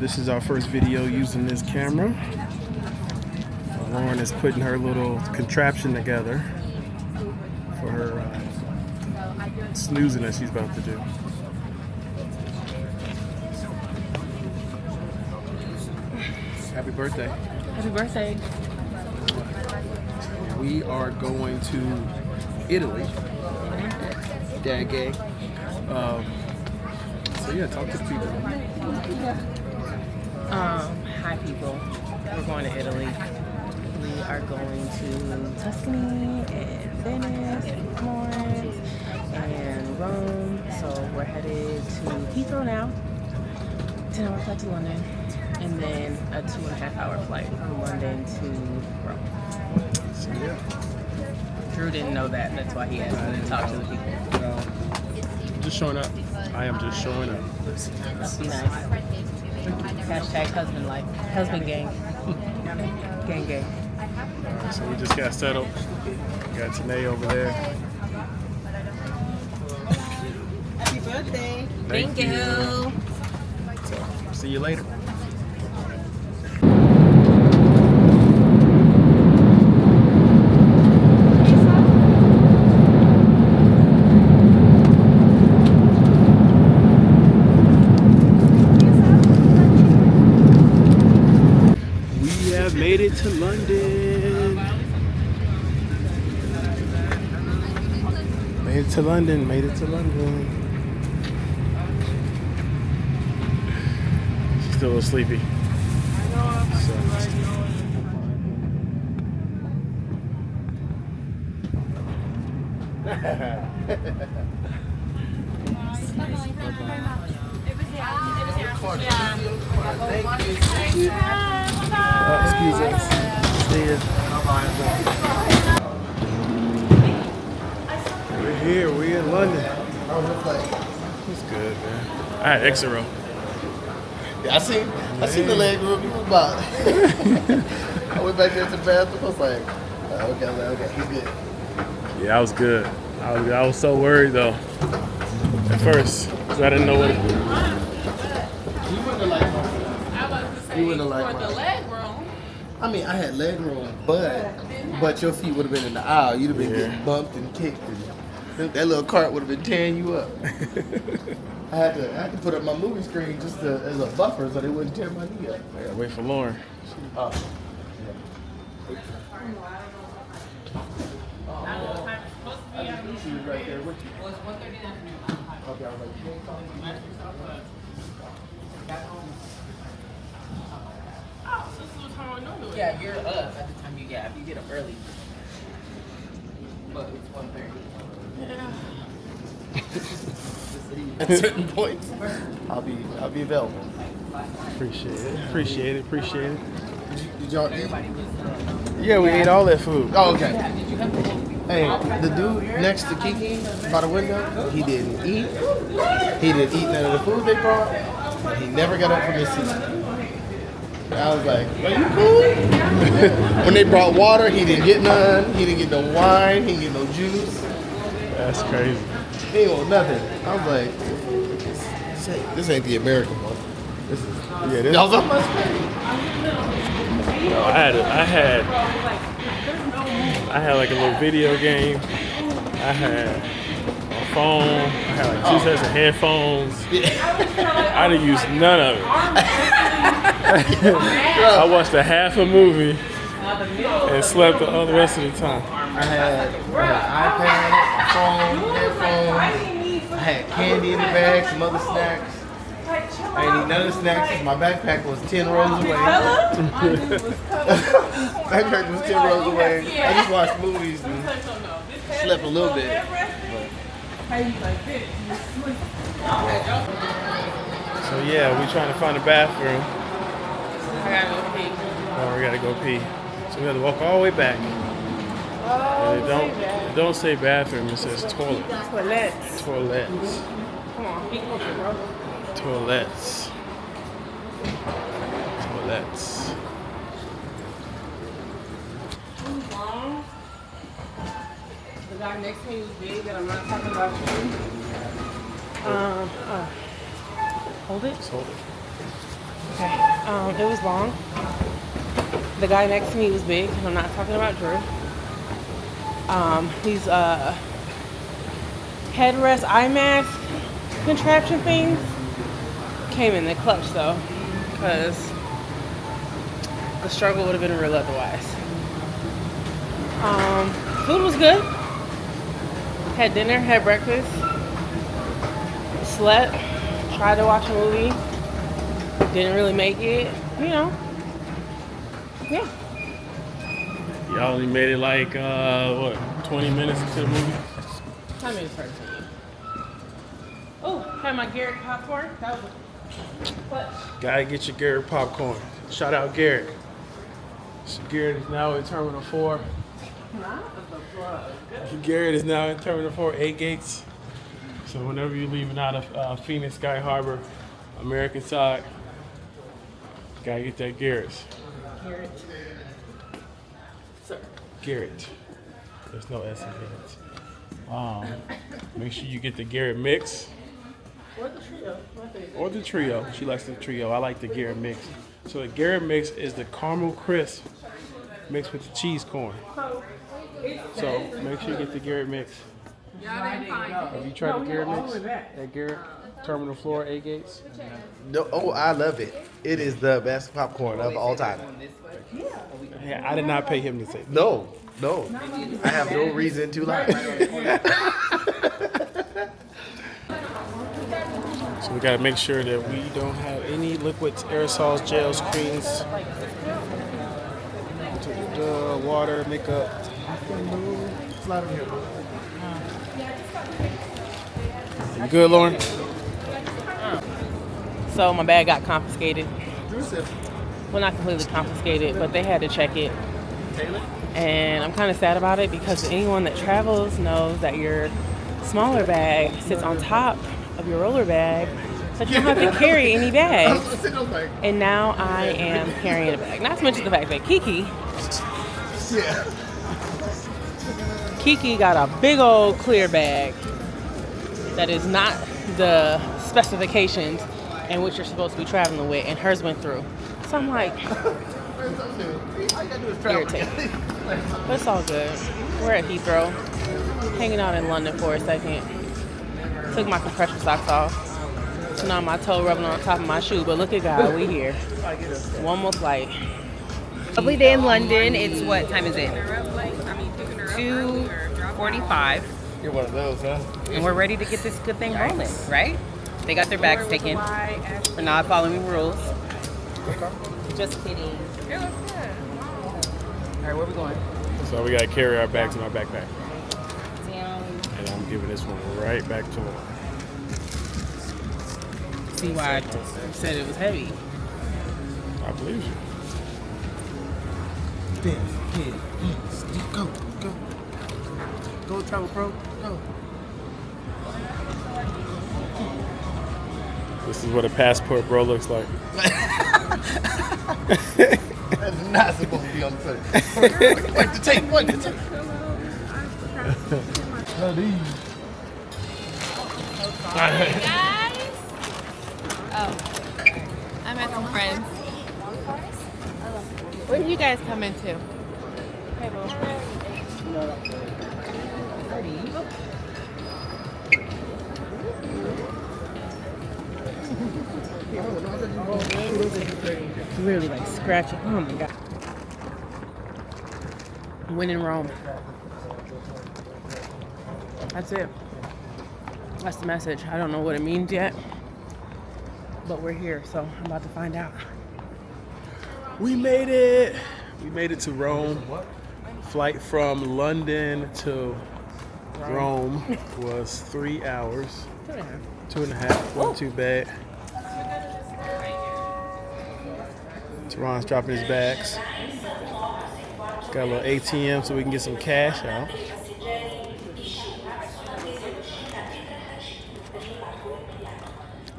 This is our first video using this camera. Lauren is putting her little contraption together for her snoozing that she's about to do. Happy birthday. Happy birthday. We are going to Italy. Dad gay. So yeah, talk to the people. Hi people. We're going to Italy. We are going to Tuscany and Venice and Florence and Rome. So we're headed to Heathrow now. 10-hour flight to London. And then a 2.5-hour flight from London to Rome. So yeah. Drew didn't know that. That's why he asked me to talk to the people. Just showing up. I am just showing up. Must be nice. Hashtag husband life. Husband gang. Gang gang. Alright, so we just got settled. We got Tanae over there. Happy birthday. Thank you. So, see you later. Made it to London. Made it to London. Made it to London. She's still a little sleepy. Excuse us. See ya. We're here. We're in London. It's good, man. I had extra row. Yeah, I seen the leg room. You was about. I went back there to the bathroom. I was like, okay, he's good. Yeah, I was good. I was so worried though at first because I didn't know what. You wouldn't have liked my. You wouldn't have liked my. I mean, I had leg room, but your feet would have been in the aisle. You'd have been getting bumped and kicked, and that little cart would have been tearing you up. I had to put up my movie screen just as a buffer so they wouldn't tear my knee up. I gotta wait for Lauren. She was right there with you. Okay, I was like, Yeah, you're up at the time you get up. You get up early. But it's 1:30. At certain points, I'll be available. Appreciate it. Did y'all eat? Yeah, we ate all that food. Oh, okay. Hey, the dude next to Kiki by the window, he didn't eat. He didn't eat none of the food they brought. And he never got up from his seat. And I was like, are you cool? When they brought water, he didn't get none. He didn't get no wine. He didn't get no juice. That's crazy. He didn't want nothing. I was like, this ain't the American one. This is. Yeah, this. Y'all so much crazy. No, I had like a little video game. I had a phone. I had like 2 sets of headphones. I didn't use none of it. I watched a half a movie and slept the other rest of the time. I had an iPad, a phone, headphones. I had candy in the bag, some other snacks. I didn't eat none of the snacks. My backpack was 10 rows away. Backpack was 10 rows away. I just watched movies and slept a little bit. So yeah, we trying to find a bathroom. I gotta go pee. Oh, we gotta go pee. So we have to walk all the way back. And it don't say bathroom, it says toilet. Toilets. Toilets. Come on, be closer, bro. Toilets. Toilets. The guy next to me was big, and I'm not talking about you. Hold it. Just hold it. Okay. It was long. The guy next to me was big, and I'm not talking about Drew. These headrest eye mask contraption things came in the clutch though, because the struggle would have been real otherwise. Food was good. Had dinner, had breakfast, slept, tried to watch a movie, didn't really make it, you know. Yeah. Y'all only made it like, 20 minutes into the movie? How many first for you? Oh, had my Garrett popcorn. That was what? Gotta get your Garrett popcorn. Shout out Garrett. So Garrett is now in Terminal 4. Garrett is now in Terminal 4, 8 gates. So whenever you're leaving out of Phoenix Sky Harbor, American side, gotta get that Garrett's. Garrett. Sir. Garrett. There's no S in it. Make sure you get the Garrett mix. Or the trio. Or the trio. She likes the trio. I like the Garrett mix. So the Garrett mix is the caramel crisp mixed with the cheese corn. So make sure you get the Garrett mix. Have you tried the Garrett mix? At Garrett Terminal 4, 8 gates? No, oh, I love it. It is the best popcorn of all time. Yeah, I did not pay him to say that. No. I have no reason to lie. So we gotta make sure that we don't have any liquids, aerosols, gels, creams, water, makeup. You good, Lauren? So my bag got confiscated. Well, not completely confiscated, but they had to check it. And I'm kind of sad about it because anyone that travels knows that your smaller bag sits on top of your roller bag, so you don't have to carry any bags. And now I am carrying a bag. Not to mention the fact that Kiki got a big old clear bag that is not the specifications in which you're supposed to be traveling with, and hers went through. So I'm like, irritated. But it's all good. We're at Heathrow, hanging out in London for a second. Took my compression socks off. So now my toe rubbing on top of my shoe, but look at God, we here. One more flight. Lovely day in London. It's what time is it? 2:45. You're one of those, huh? And we're ready to get this good thing rolling, right? They got their bags taken. They're not following rules. Just kidding. All right, where we going? So we gotta carry our bags in our backpack. Down. And I'm giving this one right back to her. See why I said it was heavy. I believe you. Go. Go, Travel Pro. Go. This is what a passport bro looks like. That's not supposed to be on the plate. Wipe the tape. Hey guys! Oh, I met some friends. Where did you guys come into? Hey, Bo. Really like scratching. Oh my God. When in Rome. That's it. That's the message. I don't know what it means yet, but we're here, so I'm about to find out. We made it. We made it to Rome. Flight from London to Rome was 3 hours. 2.5. Wasn't too bad. Teron's dropping his bags. Got a little ATM so we can get some cash out.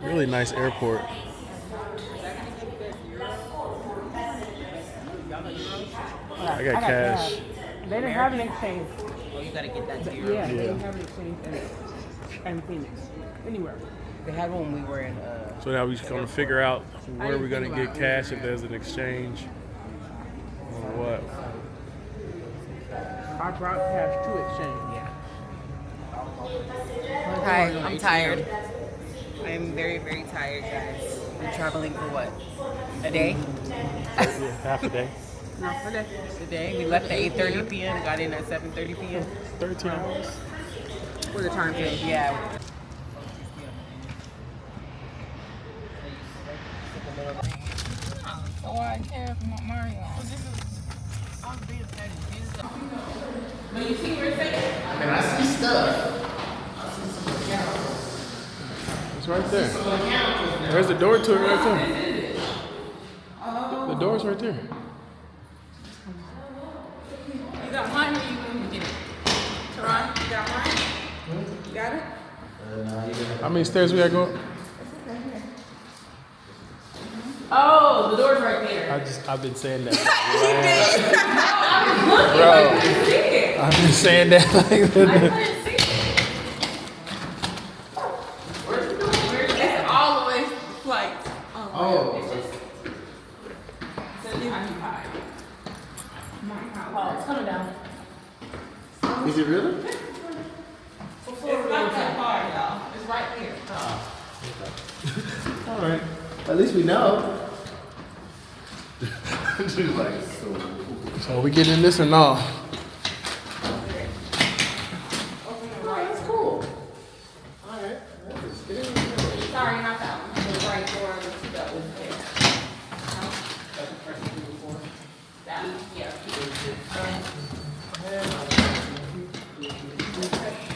Really nice airport. I got cash. They didn't have an exchange. Oh, you gotta get that to your Yeah, they didn't have an exchange in Phoenix. Anywhere. They had one when we were in So now we're just gonna figure out where we're gonna get cash if there's an exchange or what. I brought cash to exchange. Hi, I'm tired. I am very, very tired, guys. We're traveling for what? A day? Yeah, half a day. No, okay. A day. We left at 8:30 p.m. Got in at 7:30 p.m. 13 hours. For the time change. Yeah. So I care if Mario. And I see stuff. It's right there. There's the door to it right there. The door's right there. You got mine or you want me to get it? Teron, you got mine? You got it? How many stairs we gotta go up? Oh, the door's right there. I've been saying that. Bro, I've been saying that like I couldn't see it. Where's the door? It's all the way flight. Oh. It's just. It's it's coming down. Is it really? It's not that far, y'all. It's right here. All right. At least we know. She's like, So we getting this or no? that's cool. Sorry, not that one. The right door that was there. That one, yeah.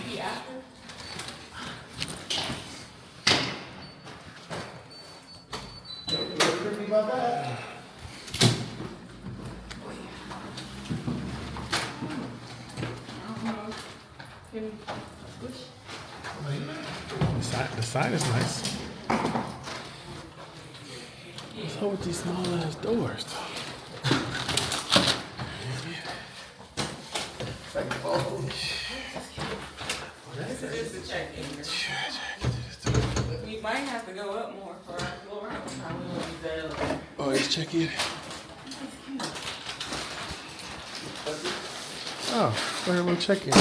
Yeah. About that. The sign is nice. What's up with these small ass doors? We might have to go up more for our floor. Oh, it's check in. Oh, where a little check in.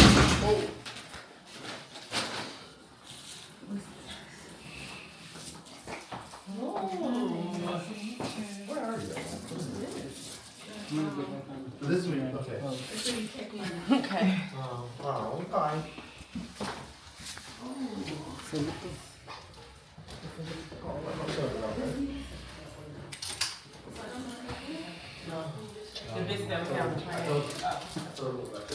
This is okay. Okay. Oh, fine.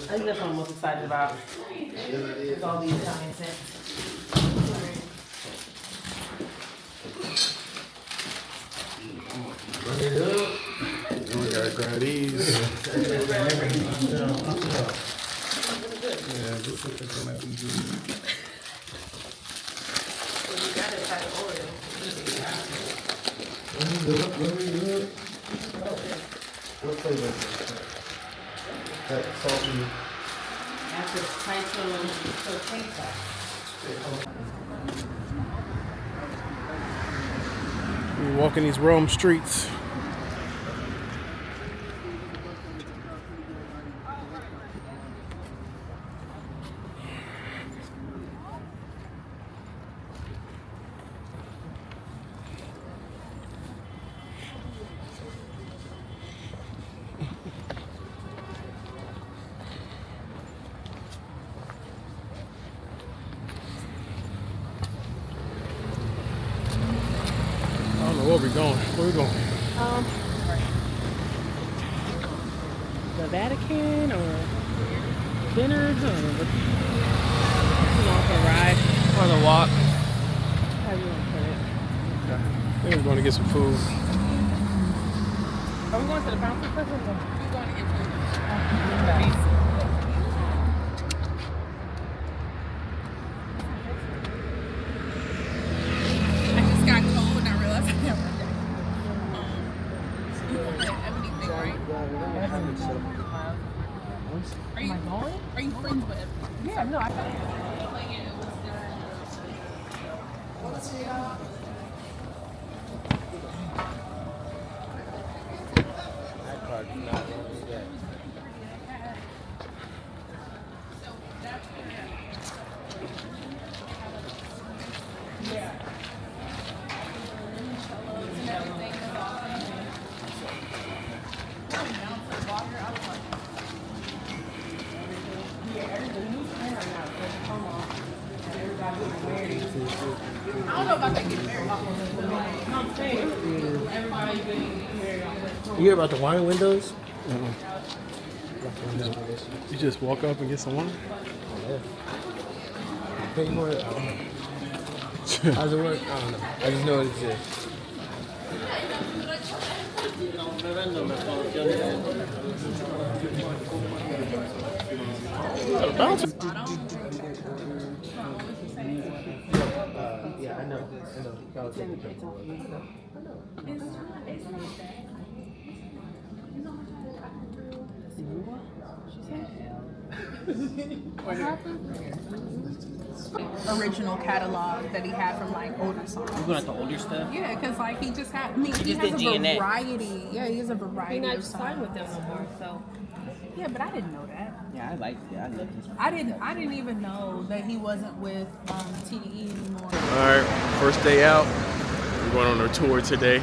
I think that's what I'm most excited about. Is all these Italian scents. We gotta grab these. What flavor is that? That salty. That's a title potato. We're walking these Rome streets. I don't know where we're going. Where we going? The Vatican or dinner? I don't know. For a ride or the walk. How do you want to put it? I think we're going to get some food. Are we going to the fountain first? We're going to get food. I just got cold and I realized I never did. You want that Ebony thing, right? Are you going? Are you friends with Ebony? Yeah, no, I You hear about the wine windows? You just walk up and get some wine? Pay for it? I don't know. How's it work? I don't know. I just know it exists. Yeah, I know. Original catalog that he had from like older songs. You going at the older stuff? Yeah, because like he just had. I mean, he just has did a G&X. variety. Yeah, he has a variety You're not of songs. fine with them no more, so. Yeah, but I didn't know that. Yeah, I like it. I love this. I didn't even know that he wasn't with TDE anymore. All right, first day out. We're going on a tour today.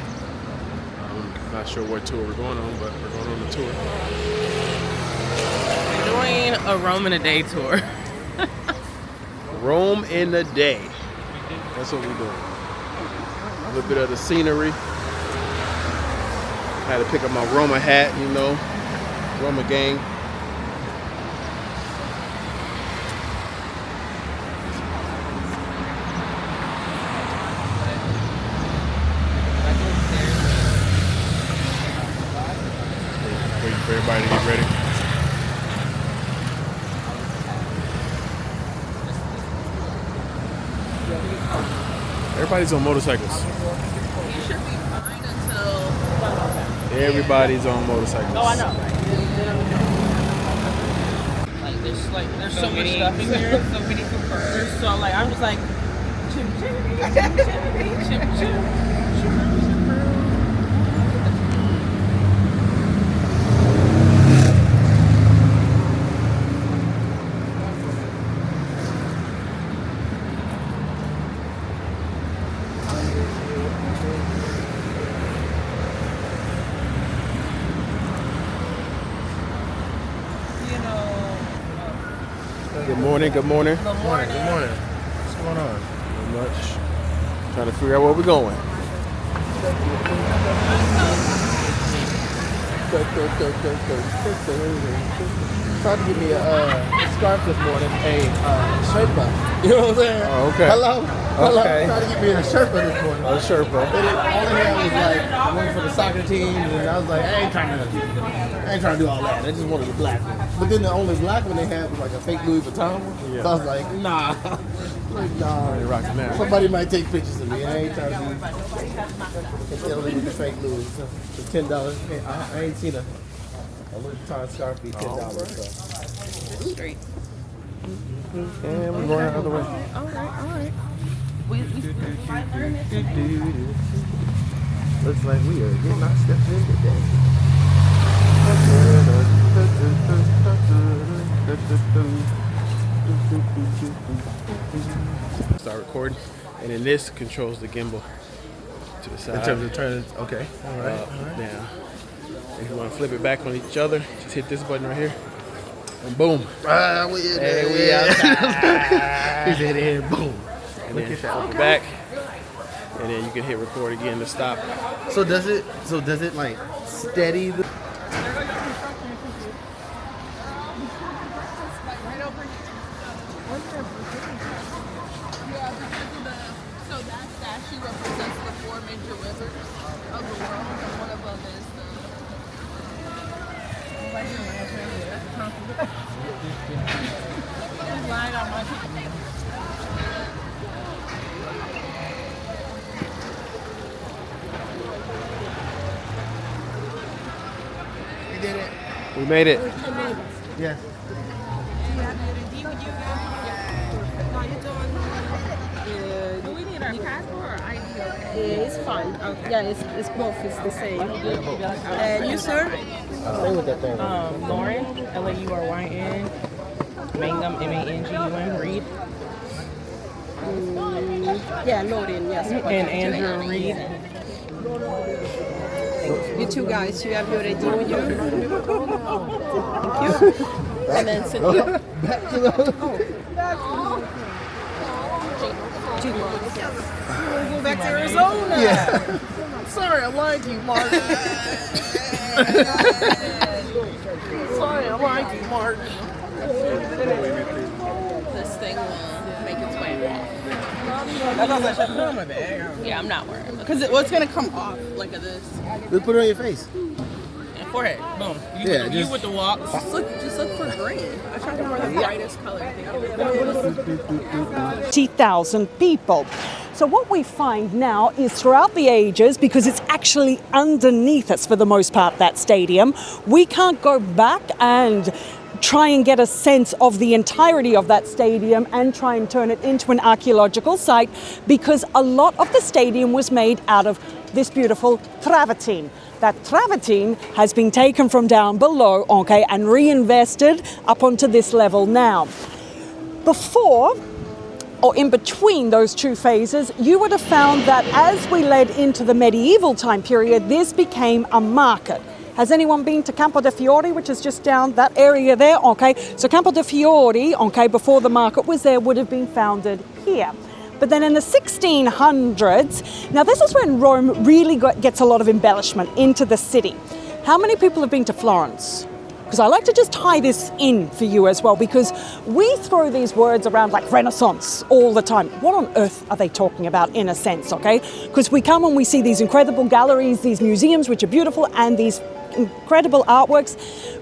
Not sure what tour we're going on, but we're going on a tour. We're doing a Rome in a Day tour. Rome in a day. That's what we're doing. A little bit of the scenery. Had to pick up my Roma hat, you know. Roma gang. Waiting for everybody to get ready. Everybody's on motorcycles. You should be fine until. Everybody's on motorcycles. Oh, I know. There's so much stuff in here. So many preferred. So like I'm just like chip chip. Good morning, good morning. Good morning. What's going on? Not much. Trying to figure out where we're going. Tried to give me a scarf this morning, a Sherpa. You know what I'm saying? Oh, okay. Hello. Okay. Tried to get me a Sherpa this morning. Oh, Sherpa. But all I had was like one for the soccer team, and I was like, I ain't trying to do all that. I just wanted the black one. But then the only black one they had was like a fake Louis Vuitton one. Yeah. So I was like, nah. They rocking now. Somebody might take pictures of me. I ain't trying to tell them with the fake Louis. It's $10. Hey, I ain't seen a Louis Vuitton scarf be $10. So. Straight. And we're going the other way. All right. Looks like we are getting our steps in today. Start recording. And then this controls the gimbal to the side. In terms of turning, okay. All right. Now, if you want to flip it back on each other, just hit this button right here. And boom. We outside. He said, and boom. And Look then at that. flip it back. And then you can hit record again to stop. So does it like steady the So that statue represents the 4 major rivers of the world, and one of them is You did it. We made it. Yes. Do we need our passport or ID? Yeah, it's fine. Okay. Yeah, it's both. It's the same. You, sir? Stay with that thing. Lauren, Lauryn, Mangum, Mangum, Reed, Yeah, Lauren, yes. and Andrew Reed. You two guys, you have your ID with you? Thank you. And then sit here. Back to the Go back to Arizona. Yeah. Sorry, I lied to you, Mark. Sorry, I like you, Mark. This thing will make its way off. Yeah, I'm not wearing it. Because it's going to come off like this. Just put it on your face. Forehead. Boom. You with the walk. Just look for green. I tried to wear the brightest color thing. 50,000 people. So what we find now is throughout the ages, because it's actually underneath us for the most part, that stadium, we can't go back and try and get a sense of the entirety of that stadium and try and turn it into an archaeological site, because a lot of the stadium was made out of this beautiful travertine. That travertine has been taken from down below, okay, and reinvested up onto this level now. Before, or in between those two phases, you would have found that as we led into the medieval time period, this became a market. Has anyone been to Campo de' Fiori, which is just down that area there? Okay, so Campo de' Fiori, okay, before the market was there, would have been founded here. But then in the 1600s, now this is when Rome really gets a lot of embellishment into the city. How many people have been to Florence? Because I like to just tie this in for you as well, because we throw these words around like Renaissance all the time. What on earth are they talking about in a sense, okay? Because we come and we see these incredible galleries, these museums, which are beautiful, and these incredible artworks.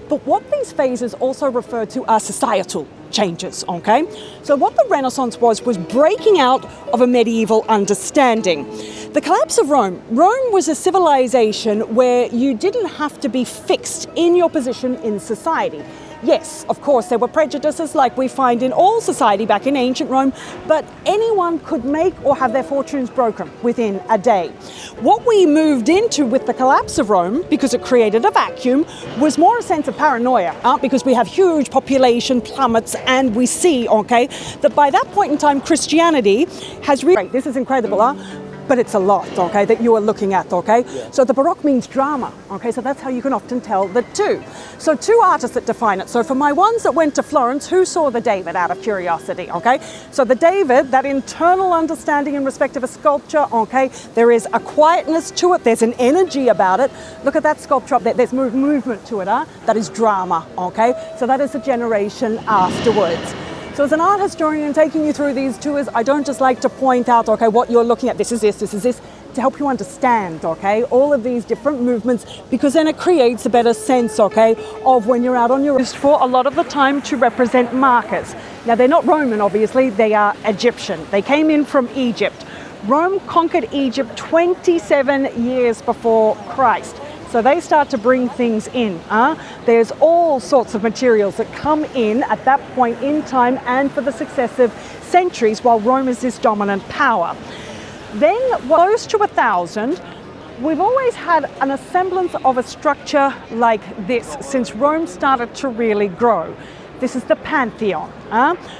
But what these phases also refer to are societal changes, okay? So what the Renaissance was breaking out of a medieval understanding. The collapse of Rome. Rome was a civilization where you didn't have to be fixed in your position in society. Yes, of course, there were prejudices like we find in all society back in ancient Rome, but anyone could make or have their fortunes broken within a day. What we moved into with the collapse of Rome, because it created a vacuum, was more a sense of paranoia, because we have huge population plummets, and we see, okay, that by that point in time, Christianity has really, this is incredible, but it's a lot, okay, that you are looking at, okay? Yeah. So the Baroque means drama, okay? So that's how you can often tell the two. So two artists that define it. So for my ones that went to Florence, who saw the David out of curiosity, okay? So the David, that internal understanding in respect of a sculpture, okay? There is a quietness to it. There's an energy about it. Look at that sculpture up there. There's movement to it, That is drama, okay? So that is a generation afterwards. So as an art historian taking you through these tours, I don't just like to point out, okay, what you're looking at, this is this, to help you understand, okay, all of these different movements, because then it creates a better sense, okay, of when you're out on your list for a lot of the time to represent markers. Now, they're not Roman, obviously, they are Egyptian. They came in from Egypt. Rome conquered Egypt 27 years before Christ. So they start to bring things in. There's all sorts of materials that come in at that point in time and for the successive centuries while Rome is this dominant power. Then, close to 1,000, we've always had an semblance of a structure like this since Rome started to really grow. This is the Pantheon.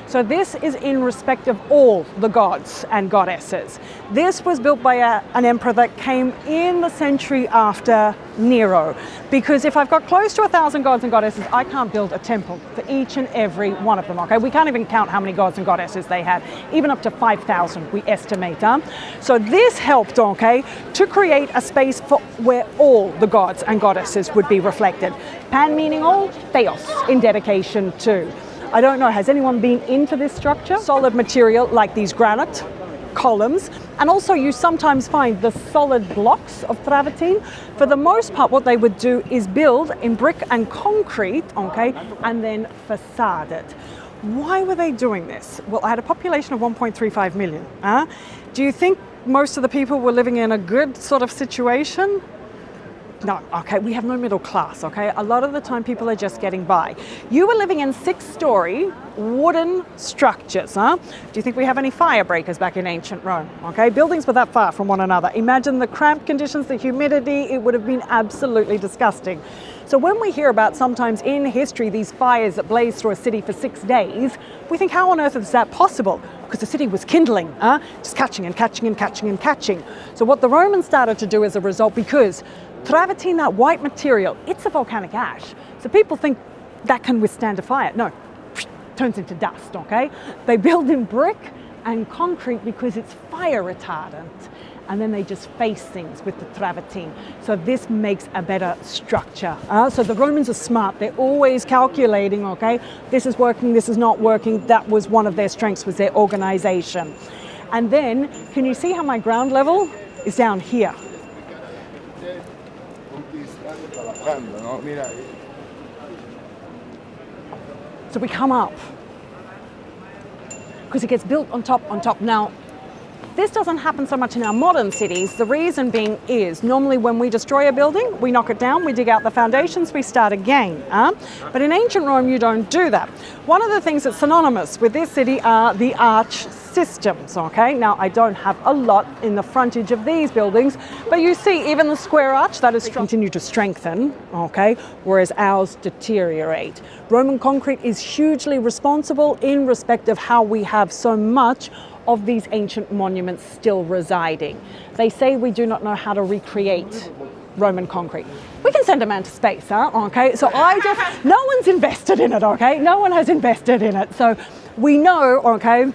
So this is in respect of all the gods and goddesses. This was built by an emperor that came in the century after Nero. Because if I've got close to 1,000 gods and goddesses, I can't build a temple for each and every one of them, okay? We can't even count how many gods and goddesses they had. Even up to 5,000, we estimate. So this helped, okay, to create a space for where all the gods and goddesses would be reflected. Pan meaning all, theos in dedication to. I don't know, has anyone been into this structure? Solid material like these granite columns, and also you sometimes find the solid blocks of travertine. For the most part, what they would do is build in brick and concrete, okay, and then facade it. Why were they doing this? Well, I had a population of 1.35 million. Do you think most of the people were living in a good sort of situation? No, okay, we have no middle class, okay? A lot of the time people are just getting by. You were living in 6-story wooden structures, Do you think we have any fire breakers back in ancient Rome, okay? Buildings were that far from one another. Imagine the cramped conditions, the humidity, it would have been absolutely disgusting. So when we hear about sometimes in history these fires that blaze through a city for 6 days, we think, how on earth is that possible? Because the city was kindling, just catching and catching and catching and catching. So what the Romans started to do as a result, because travertine, that white material, it's a volcanic ash. So people think that can withstand a fire. No, turns into dust, okay? They build in brick and concrete because it's fire retardant. and then they just face things with the travertine. So this makes a better structure. So the Romans are smart. They're always calculating, okay, this is working, this is not working. That was one of their strengths, was their organization. And then, can you see how my ground level is down here? So we come up, because it gets built on top, on top. Now, this doesn't happen so much in our modern cities. The reason being is normally when we destroy a building, we knock it down, we dig out the foundations, we start again. But in ancient Rome, you don't do that. One of the things that's synonymous with this city are the arch systems, okay? Now, I don't have a lot in the frontage of these buildings, but you see even the square arch, that is continue to strengthen, okay? Whereas ours deteriorate. Roman concrete is hugely responsible in respect of how we have so much of these ancient monuments still residing. They say we do not know how to recreate Roman concrete. We can send a man to space, okay? So no one's invested in it, okay? No one has invested in it. So we know, okay,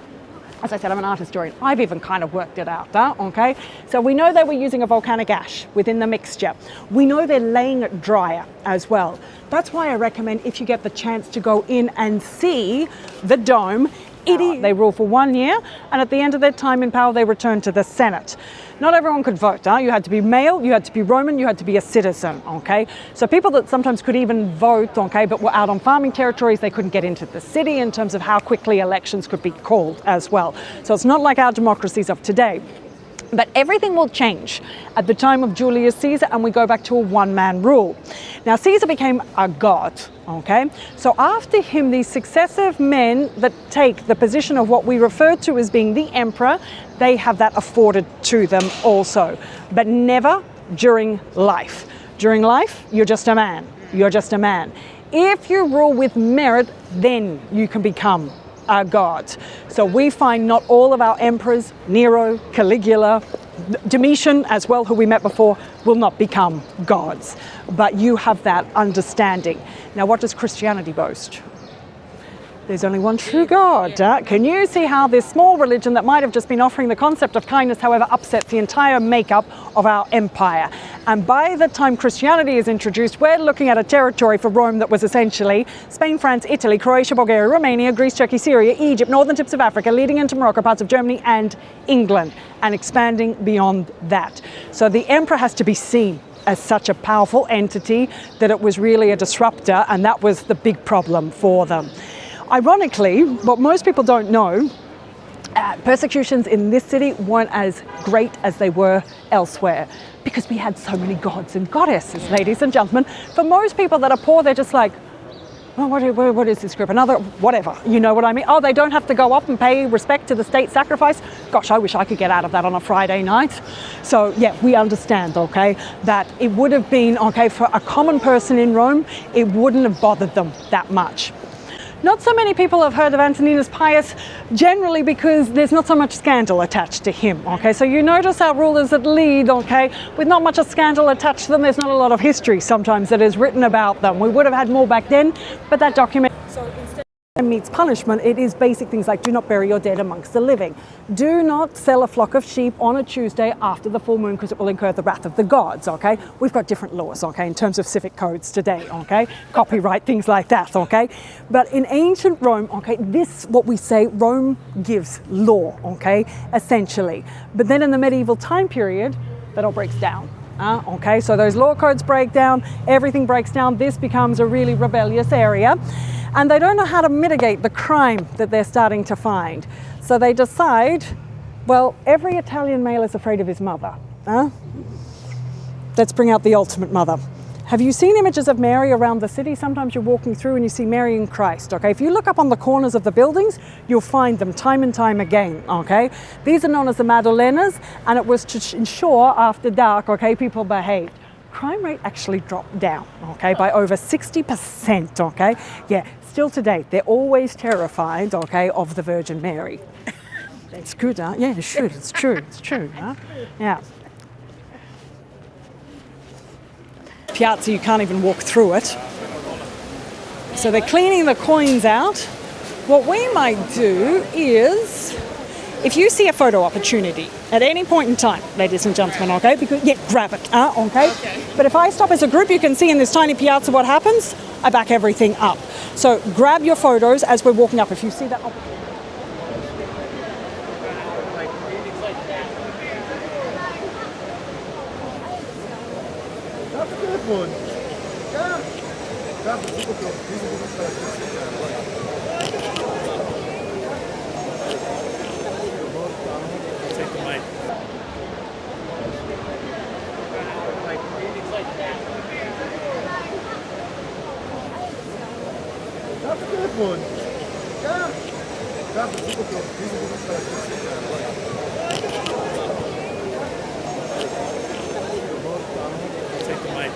as I said, I'm an art historian. I've even kind of worked it out, okay? So we know they were using a volcanic ash within the mixture. We know they're laying it drier as well. That's why I recommend, if you get the chance to go in and see the dome, they rule for 1 year, and at the end of their time in power, they return to the Senate. Not everyone could vote. You had to be male, you had to be Roman, you had to be a citizen, okay? So people that sometimes could even vote, okay, but were out on farming territories, they couldn't get into the city in terms of how quickly elections could be called as well. So it's not like our democracies of today. But everything will change at the time of Julius Caesar, and we go back to a one-man rule. Now, Caesar became a god, okay? So after him, these successive men that take the position of what we refer to as being the emperor, they have that afforded to them also, but never during life. During life, you're just a man. You're just a man. If you rule with merit, then you can become a god. So we find not all of our emperors, Nero, Caligula, Domitian as well, who we met before, will not become gods. But you have that understanding. Now, what does Christianity boast? There's only one true God. Can you see how this small religion that might have just been offering the concept of kindness, however, upsets the entire makeup of our empire? And by the time Christianity is introduced, we're looking at a territory for Rome that was essentially Spain, France, Italy, Croatia, Bulgaria, Romania, Greece, Turkey, Syria, Egypt, northern tips of Africa, leading into Morocco, parts of Germany and England, and expanding beyond that. So the emperor has to be seen as such a powerful entity that it was really a disruptor, and that was the big problem for them. Ironically, what most people don't know, persecutions in this city weren't as great as they were elsewhere, because we had so many gods and goddesses, ladies and gentlemen. For most people that are poor, they're just like, oh, what is this group? Another whatever, you know what I mean? Oh, they don't have to go up and pay respect to the state sacrifice. Gosh, I wish I could get out of that on a Friday night. So yeah, we understand, okay, that it would have been, okay, for a common person in Rome, it wouldn't have bothered them that much. Not so many people have heard of Antoninus Pius, generally because there's not so much scandal attached to him, okay? So you notice our rulers that lead, okay, with not much of scandal attached to them. There's not a lot of history sometimes that is written about them. We would have had more back then, but that document... So instead meets punishment, it is basic things like do not bury your dead amongst the living. Do not sell a flock of sheep on a Tuesday after the full moon, because it will incur the wrath of the gods, okay? We've got different laws, okay, in terms of civic codes today, okay? Copyright, things like that, okay? But in ancient Rome, okay, this, what we say, Rome gives law, okay, essentially. But then in the medieval time period, that all breaks down. Okay, so those law codes break down, everything breaks down, this becomes a really rebellious area. And they don't know how to mitigate the crime that they're starting to find. So they decide, well, every Italian male is afraid of his mother. Let's bring out the ultimate mother. Have you seen images of Mary around the city? Sometimes you're walking through and you see Mary and Christ, okay? If you look up on the corners of the buildings, you'll find them time and time again, okay? These are known as the Madalenas, and it was to ensure after dark, okay, people behaved. Crime rate actually dropped down, okay, by over 60%, okay? Yeah, still today, they're always terrified, okay, of the Virgin Mary. It's good, huh? Yeah, it should, it's true, huh? Yeah. Piazza, you can't even walk through it. So they're cleaning the coins out. What we might do is, if you see a photo opportunity at any point in time, ladies and gentlemen, okay, because grab it, okay? But if I stop as a group, you can see in this tiny piazza what happens. I back everything up. So grab your photos as we're walking up. If you see that opportunity. That's a good one. Yeah. That's a super cool. These are good stuff. Take the mic. That's a good one. Yeah. That's a super cool. These are good stuff. Take the mic.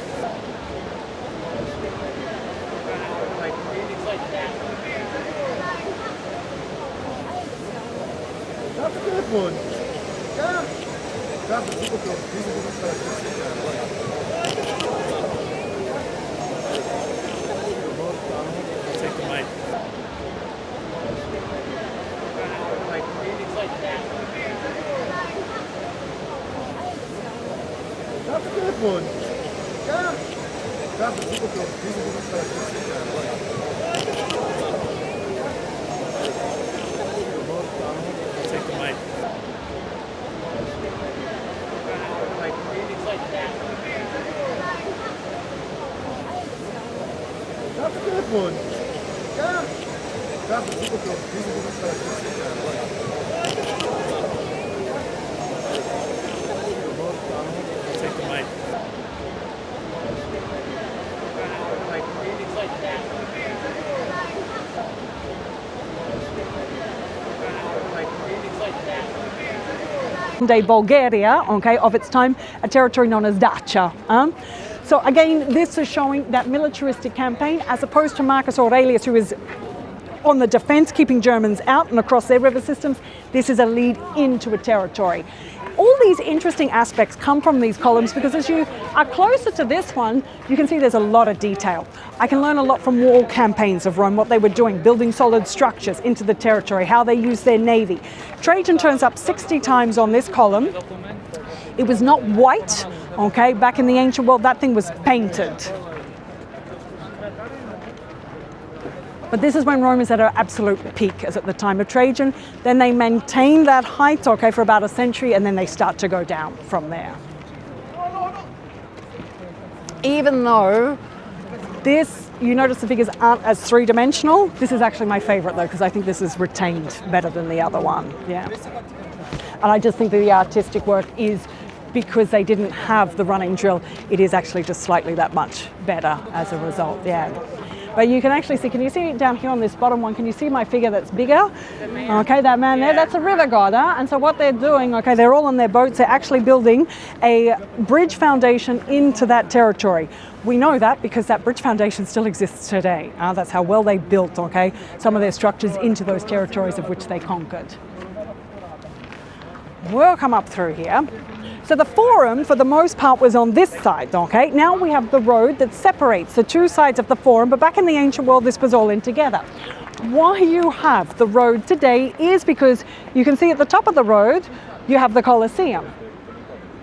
That's a good one. Yeah. That's a super cool. These are good stuff. Take the mic. That's a good one. Yeah. That's a super cool. These are good stuff. Take the mic. That's a good one. Yeah. That's a super cool. These are good stuff. Take the mic. Day Bulgaria, okay, of its time, a territory known as Dacia. So again, this is showing that militaristic campaign as opposed to Marcus Aurelius, who is on the defense, keeping Germans out and across their river systems. This is a lead into a territory. All these interesting aspects come from these columns because as you are closer to this one, you can see there's a lot of detail. I can learn a lot from wall campaigns of Rome, what they were doing, building solid structures into the territory, how they used their navy. Trajan turns up 60 times on this column. It was not white, okay? Back in the ancient world, that thing was painted. But this is when Rome is at her absolute peak, as at the time of Trajan. Then they maintain that height, okay, for about a century, and then they start to go down from there. Even though this, you notice the figures aren't as three-dimensional. This is actually my favorite, though, because I think this is retained better than the other one, yeah. And I just think that the artistic work is, because they didn't have the running drill, it is actually just slightly that much better as a result, yeah. But you can actually see, can you see down here on this bottom one, can you see my figure that's bigger? Okay, that man there, that's a river god, And so what they're doing, okay, they're all on their boats, they're actually building a bridge foundation into that territory. We know that because that bridge foundation still exists today. That's how well they built, okay, some of their structures into those territories of which they conquered. We'll come up through here. So the forum, for the most part, was on this side, okay? Now we have the road that separates the two sides of the forum, but back in the ancient world, this was all in together. Why you have the road today is because you can see at the top of the road, you have the Colosseum,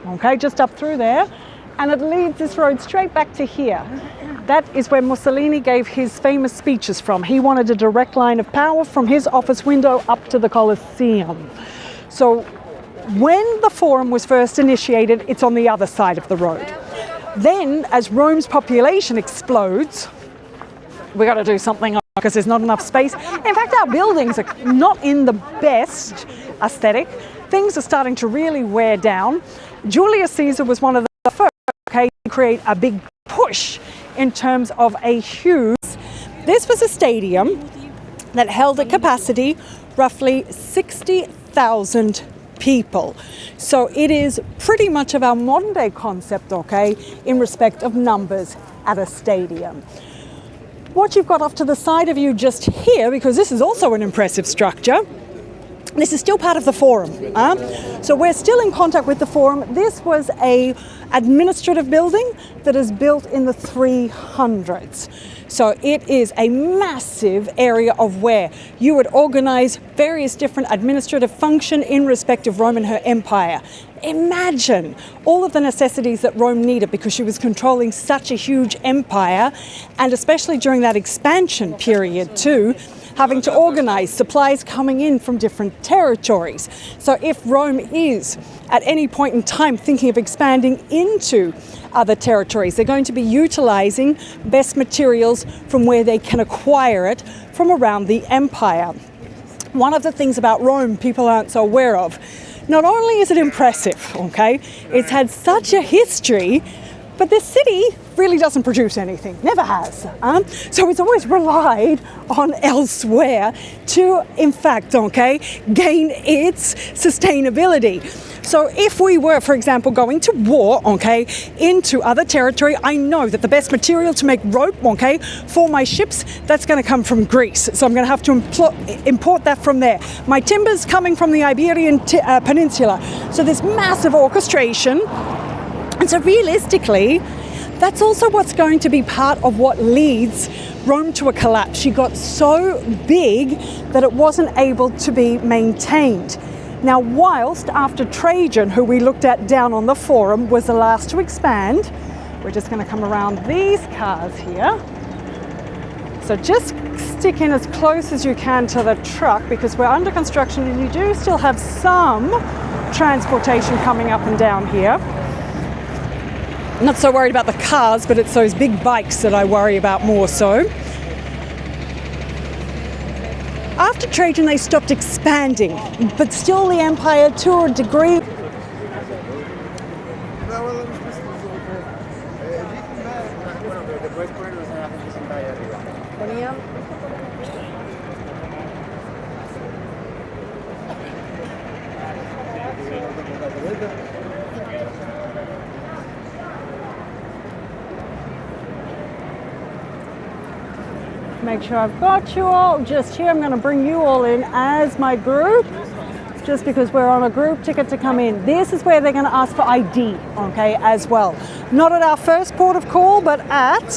okay? Just up through there, and it leads this road straight back to here. That is where Mussolini gave his famous speeches from. He wanted a direct line of power from his office window up to the Colosseum. So when the forum was first initiated, it's on the other side of the road. Then, as Rome's population explodes, we got to do something because there's not enough space. In fact, our buildings are not in the best aesthetic. Things are starting to really wear down. Julius Caesar was one of the first, okay, to create a big push in terms of a huge. This was a stadium that held a capacity roughly 60,000 people. So it is pretty much of our modern day concept, okay, in respect of numbers at a stadium. What you've got off to the side of you just here, because this is also an impressive structure, This is still part of the forum. So we're still in contact with the forum. This was a administrative building that is built in the 300s. So it is a massive area of where you would organize various different administrative function in respect of Rome and her empire. Imagine all of the necessities that Rome needed because she was controlling such a huge empire, and especially during that expansion period too, having to organize supplies coming in from different territories. So if Rome is at any point in time thinking of expanding into other territories, they're going to be utilizing best materials from where they can acquire it from around the empire. One of the things about Rome people aren't so aware of, not only is it impressive, okay, it's had such a history, but this city really doesn't produce anything, never has. So it's always relied on elsewhere to, in fact, okay, gain its sustainability. So if we were, for example, going to war, okay, into other territory, I know that the best material to make rope, okay, for my ships, that's going to come from Greece. So I'm going to have to import that from there. My timber's coming from the Iberian Peninsula. So there's massive orchestration. And so realistically, that's also what's going to be part of what leads Rome to a collapse. She got so big that it wasn't able to be maintained. Now, whilst after Trajan, who we looked at down on the forum, was the last to expand, we're just going to come around these cars here. So just stick in as close as you can to the truck because we're under construction and you do still have some transportation coming up and down here. I'm not so worried about the cars, but it's those big bikes that I worry about more so. After Trajan, they stopped expanding, but still the empire to a degree. Make sure I've got you all just here. I'm going to bring you all in as my group, just because we're on a group ticket to come in. This is where they're going to ask for ID, okay, as well. Not at our first port of call, but at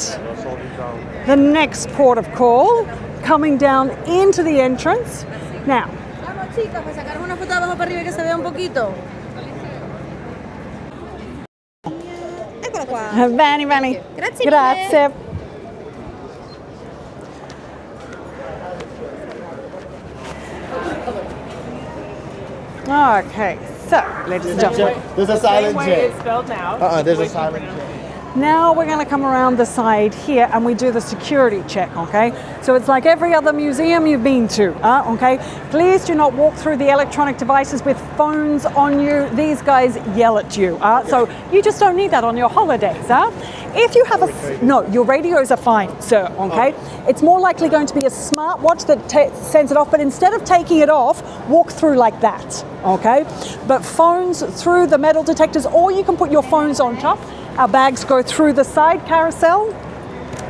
the next port of call, coming down into the entrance. Now, Bene, bene. Grazie. Okay, so ladies and gentlemen, There's a silent J. It's spelled now. There's a silent J. now we're going to come around the side here and we do the security check, okay? So it's like every other museum you've been to, okay? Please do not walk through the electronic devices with phones on you. These guys yell at you, so you just don't need that on your holidays, If you have no, your radios are fine, sir, okay? It's more likely going to be a smartwatch that sends it off, but instead of taking it off, walk through like that, okay? But phones through the metal detectors, or you can put your phones on top. Our bags go through the side carousel,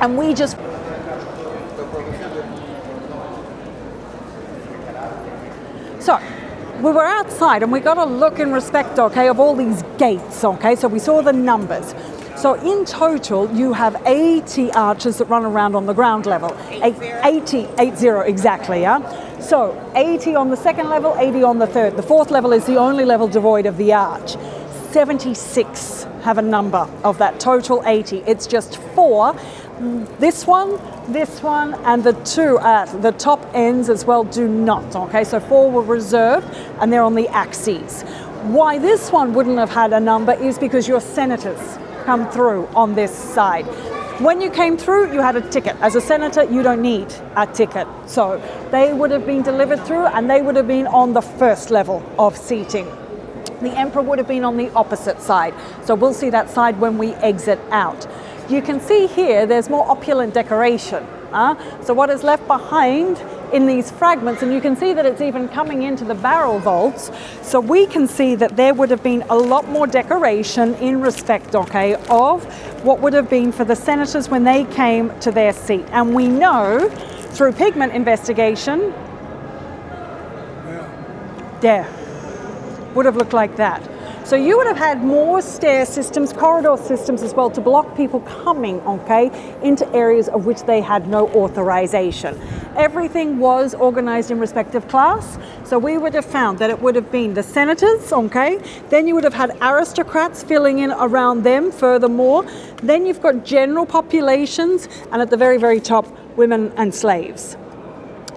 and we just... So, we were outside and we got a look in respect, okay, of all these gates, okay? So we saw the numbers. So in total, you have 80 arches that run around on the ground level. 80, exactly, So 80 on the second level, 80 on the third. The fourth level is the only level devoid of the arch. 76 have a number of that total 80. It's just 4. This one, and the 2 at the top ends as well do not, okay? So 4 were reserved and they're on the axes. Why this one wouldn't have had a number is because your senators come through on this side. When you came through, you had a ticket. As a senator, you don't need a ticket. So they would have been delivered through and they would have been on the first level of seating. The emperor would have been on the opposite side. So we'll see that side when we exit out. You can see here, there's more opulent decoration. So what is left behind in these fragments, and you can see that it's even coming into the barrel vaults. So we can see that there would have been a lot more decoration in respect, okay, of what would have been for the senators when they came to their seat. And we know through pigment investigation There. Would have looked like that. So you would have had more stair systems, corridor systems as well to block people coming, okay, into areas of which they had no authorization. Everything was organized in respective class. So we would have found that it would have been the senators, okay, then you would have had aristocrats filling in around them furthermore. Then you've got general populations, and at the very, very top, women and slaves.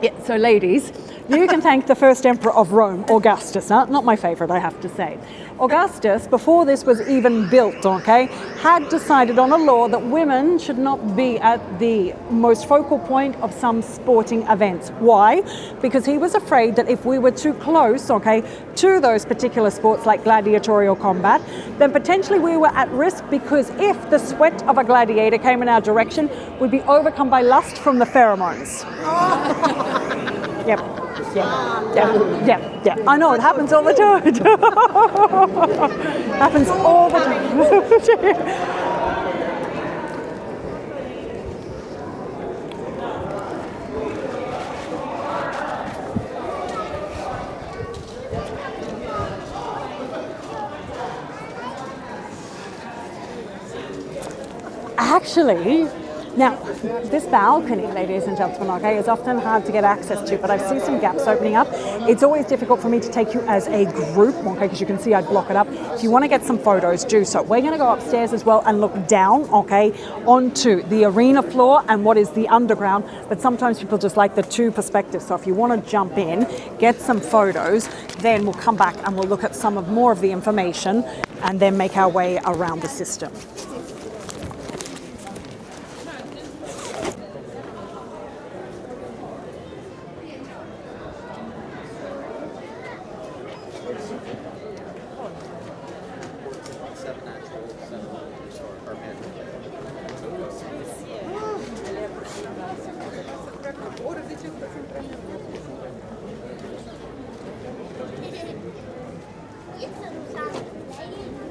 Yeah, so ladies, you can thank the first emperor of Rome, Augustus. Not my favorite, I have to say. Augustus, before this was even built, okay, had decided on a law that women should not be at the most focal point of some sporting events. Why? Because he was afraid that if we were too close, okay, to those particular sports like gladiatorial combat, then potentially we were at risk, because if the sweat of a gladiator came in our direction, we'd be overcome by lust from the pheromones. Yep. Yeah. I know, it happens all the time. Happens all the time. Actually, now, this balcony, ladies and gentlemen, okay, is often hard to get access to, but I see some gaps opening up. It's always difficult for me to take you as a group, okay, because you can see I'd block it up. If you want to get some photos, do so. We're going to go upstairs as well and look down, okay, onto the arena floor and what is the underground, but sometimes people just like the two perspectives. So if you want to jump in, get some photos, then we'll come back and we'll look at some of more of the information and then make our way around the system.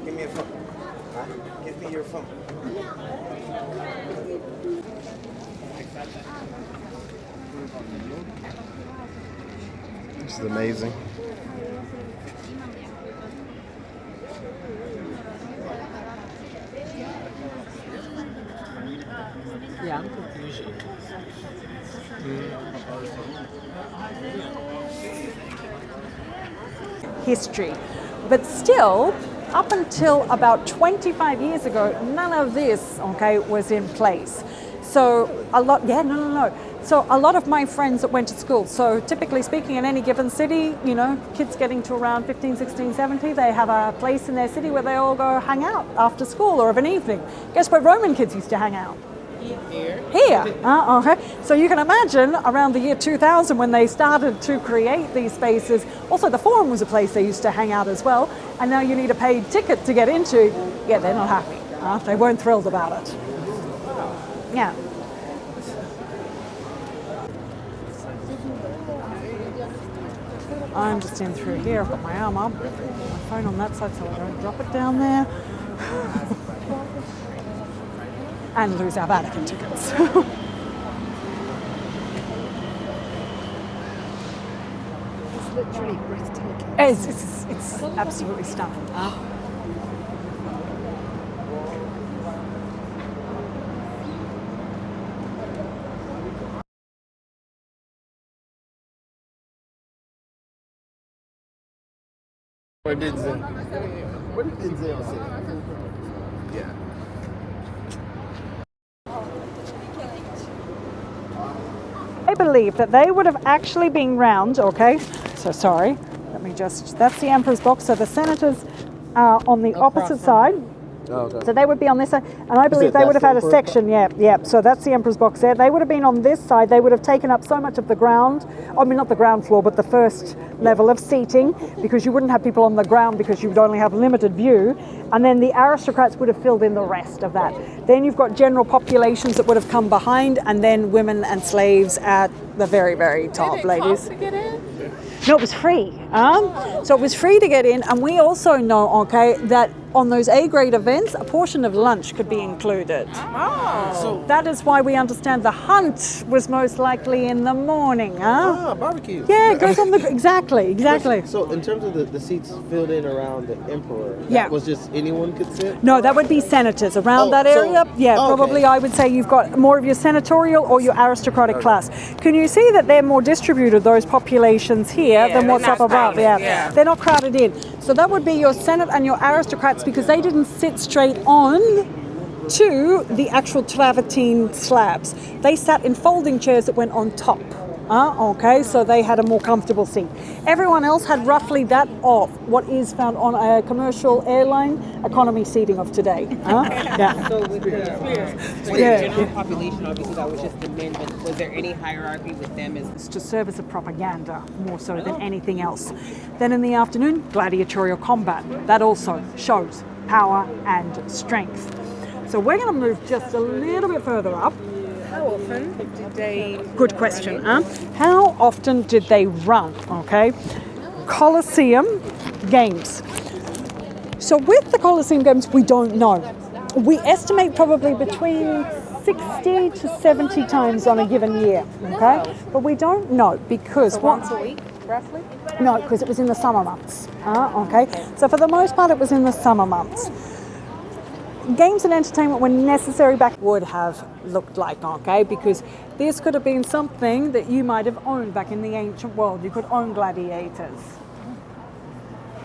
Give me a phone. Huh? Give me your phone. This is amazing. Yeah, I'm confused. History. But still, up until about 25 years ago, none of this, okay, was in place. So So a lot of my friends that went to school, so typically speaking in any given city, you know, kids getting to around 15, 16, 17, they have a place in their city where they all go hang out after school or of an evening. Guess where Roman kids used to hang out? Here. Okay. So you can imagine around the year 2000 when they started to create these spaces, also the Forum was a place they used to hang out as well, and now you need a paid ticket to get into. Yeah, they're not happy. They weren't thrilled about it. Yeah. I'm just in through here. I've got my arm up, my phone on that side so I don't drop it down there. And lose our Vatican tickets. It's literally breathtaking. It's absolutely stunning. What did Denzel say? Yeah. I believe that they would have actually been round, okay? So sorry, that's the Emperor's box. So the senators are on the opposite side. Oh, okay. So they would be on this side, and I believe they would have had a section, yeah. So that's the Emperor's box there. They would have been on this side. They would have taken up so much of the ground, I mean not the ground floor, but the first level of seating, because you wouldn't have people on the ground because you would only have limited view, and then the aristocrats would have filled in the rest of that. Then you've got general populations that would have come behind, and then women and slaves at the very, very top, ladies. To get in? No, it was free. So it was free to get in, and we also know, okay, that on those A-grade events, a portion of lunch could be included. So that is why we understand the hunt was most likely in the morning, huh? Barbecue. Yeah, it goes on the... Exactly. So in terms of the seats filled in around the emperor, Yeah. that was just anyone could sit? No, that would be senators around Oh, that so- area. Yeah, okay. probably I would say you've got more of your senatorial or your aristocratic class. Can you see that they're more distributed, those populations here, than what's up above? Yeah, they're not crowded in. So that would be your senate and your aristocrats because they didn't sit straight on to the actual travertine slabs. They sat in folding chairs that went on top. Okay, so they had a more comfortable seat. Everyone else had roughly that of what is found on a commercial airline economy seating of today. Yeah. So with the general population, obviously that was just the men, but was there any hierarchy with them? It's to serve as a propaganda more so than anything else. Then in the afternoon, gladiatorial combat. That also shows power and strength. So we're going to move just a little bit further up. How often did they? Good question. How often did they run? Okay. Colosseum Games. So with the Colosseum Games, we don't know. We estimate probably between 60 to 70 times on a given year. Okay. But we don't know because Once a week, roughly? No, because it was in the summer months. Okay. So for the most part, it was in the summer months. Games and entertainment when necessary back would have looked like, okay? Because this could have been something that you might have owned back in the ancient world. You could own gladiators.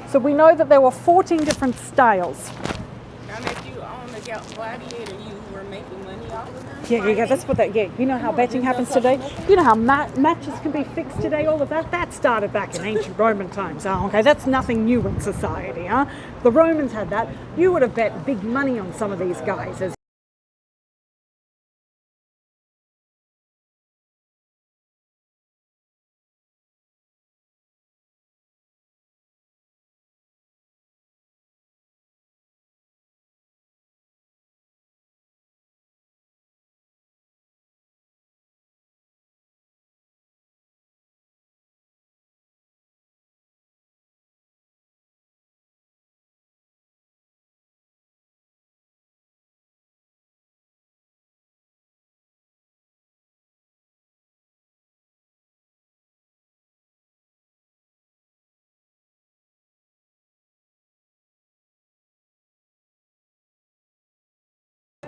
So we know that there were 14 different styles. And if you own a gladiator, you were making money off of them? Yeah, that's what that, you know how betting happens today? You know how matches can be fixed today, all of that? That started back in ancient Roman times, okay? That's nothing new in society, huh? The Romans had that. You would have bet big money on some of these guys as